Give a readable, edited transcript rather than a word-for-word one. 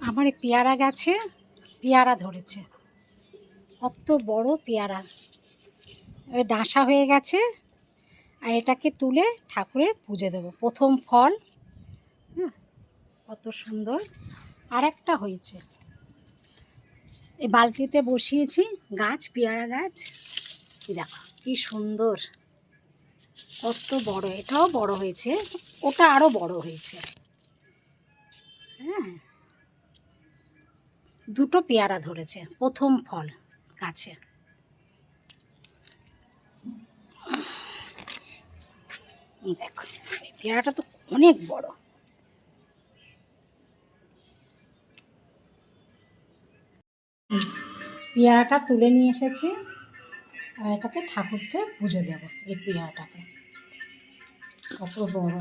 আমার এই পেয়ারা গাছে পেয়ারা ধরেছে, কত বড় পেয়ারা, ওই ডাঁসা হয়ে গেছে। আর এটাকে তুলে ঠাকুরের পুজো দেবো, প্রথম ফল। কত সুন্দর। আর একটা হয়েছে, এই বালতিতে বসিয়েছি গাছ, পেয়ারা গাছ। কি দেখো কি সুন্দর, কত বড়। এটাও বড় হয়েছে, ওটা আরও বড় হয়েছে। হ্যাঁ, দুটো পেয়ারা ধরেছে, প্রথম ফল গাছে। দেখো পেয়ারাটা তো অনেক বড়। পেয়ারাটা তুলে নিয়ে এসেছি, আর এটাকে ঠাকুরকে পুজো দেবো। এই পেয়ারাটাকে কত বড়।